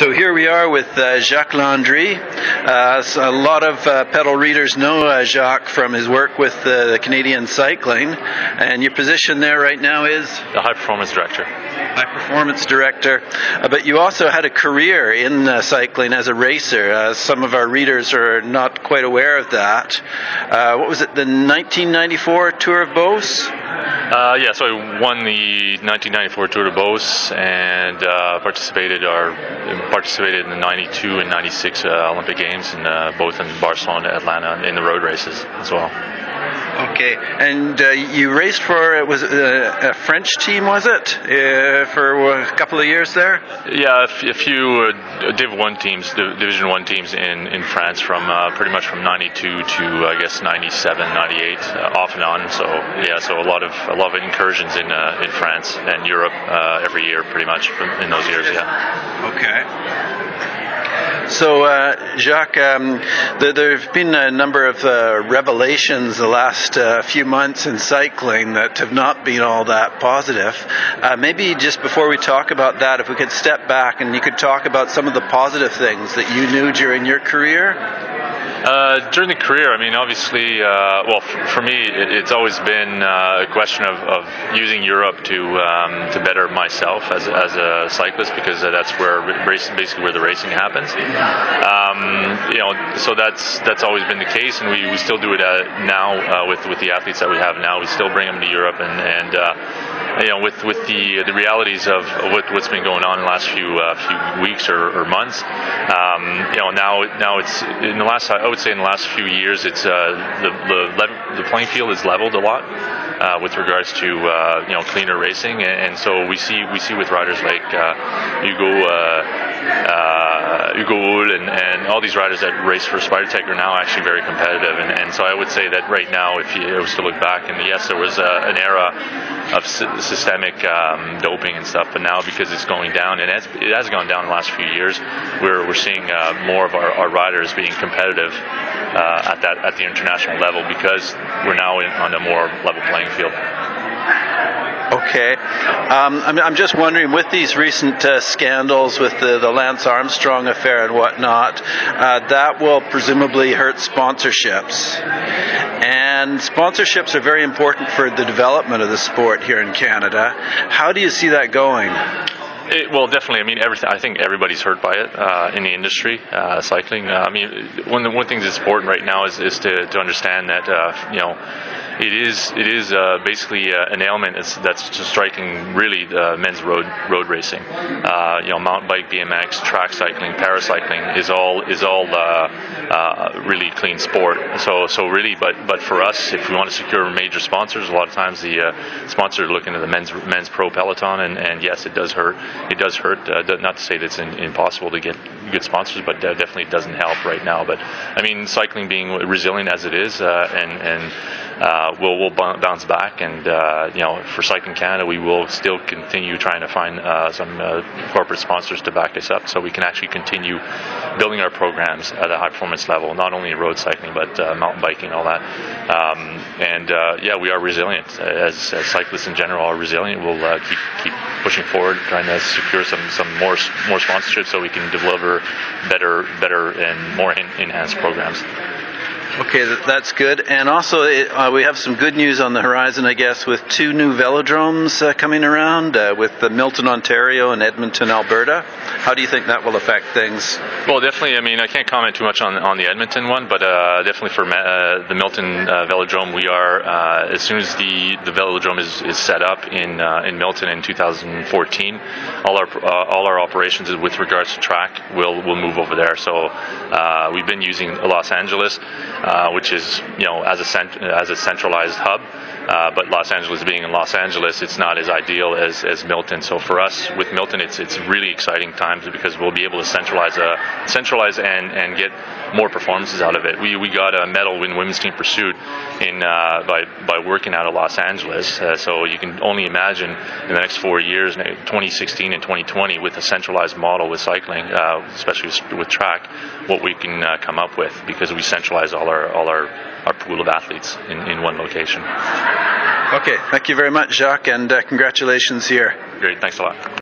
So here we are with Jacques Landry. So a lot of pedal readers know Jacques from his work with the Canadian Cycling, and your position there right now is? The High Performance Director. High Performance Director. But you also had a career in cycling as a racer. Some of our readers are not quite aware of that. What was it, the 1994 Tour of Beauce? Yeah, so I won the 1994 Tour de Beauce and participated in the 92 and 96 Olympic Games, and both in Barcelona, Atlanta, in the road races as well. Okay, and you raced for, it was a French team, was it, for a couple of years there? Yeah, a few Division 1 teams in France from pretty much from 92 to I guess 97, 98, off and on. So yeah, so a lot of incursions in France and Europe every year, pretty much in those years. Yeah. Okay. So, Jacques, there have been a number of revelations the last few months in cycling that have not been all that positive. Maybe just before we talk about that, if we could step back and you could talk about some of the positive things that you knew during your career. During the career, I mean, obviously, well, for me, it's always been a question of using Europe to better myself as a cyclist, because that's where basically where the racing happens. You know, so that's always been the case, and we still do it now with the athletes that we have now. We still bring them to Europe, and you know, with the realities of what's been going on in the last few weeks or months. You know, now it's in the last, I would say in the last few years, it's the playing field is leveled a lot with regards to you know, cleaner racing, and so we see with riders like Hugo Hull and all these riders that race for Spidertech are now actually very competitive, and so I would say that right now, if you was to look back, and yes, there was an era of systemic doping and stuff, but now because it's going down, and it has gone down in the last few years, we're seeing more of our riders being competitive at the international level, because we're now on a more level playing field. Okay. I'm just wondering, with these recent scandals with the Lance Armstrong affair and whatnot, that will presumably hurt sponsorships. And sponsorships are very important for the development of the sport here in Canada. How do you see that going? Well, definitely. I mean, I think everybody's hurt by it in the industry, cycling. I mean, one thing that's important right now is to understand that you know, it is basically an ailment that's just striking really men's road racing. You know, mountain bike, BMX, track cycling, paracycling is all really clean sport. So really, but for us, if we want to secure major sponsors, a lot of times the sponsors are looking at the men's pro peloton, and yes, it does hurt. It does hurt. Not to say that it's impossible to get good sponsors, but definitely it doesn't help right now. But I mean, cycling being resilient as it is, and we'll bounce back. And you know, for Cycling Canada, we will still continue trying to find some corporate sponsors to back us up, so we can actually continue building our programs at a high performance level, not only in road cycling but mountain biking and all that. Yeah, we are resilient as cyclists in general are resilient. We'll keep pushing forward, trying to secure some more sponsorships so we can deliver better and more enhanced programs. Okay, that's good. And also, we have some good news on the horizon, I guess, with two new velodromes coming around, with Milton, Ontario and Edmonton, Alberta. How do you think that will affect things? Well, definitely. I mean, I can't comment too much on the Edmonton one, but definitely for the Milton velodrome, we are, as soon as the velodrome is set up in Milton in 2014, all our operations with regards to track will move over there. So we've been using Los Angeles, which is, you know, as a centralized hub, but Los Angeles being in Los Angeles, it's not as ideal as Milton. So for us with Milton, it's really exciting times, because we'll be able to centralize and get more performances out of it. We got a medal in women's team pursuit by working out of Los Angeles. So you can only imagine in the next 4 years, 2016 and 2020, with a centralized model with cycling, especially with track, what we can come up with, because we centralize all our pool of athletes in one location. Okay, thank you very much, Jacques, and congratulations here. Great, thanks a lot.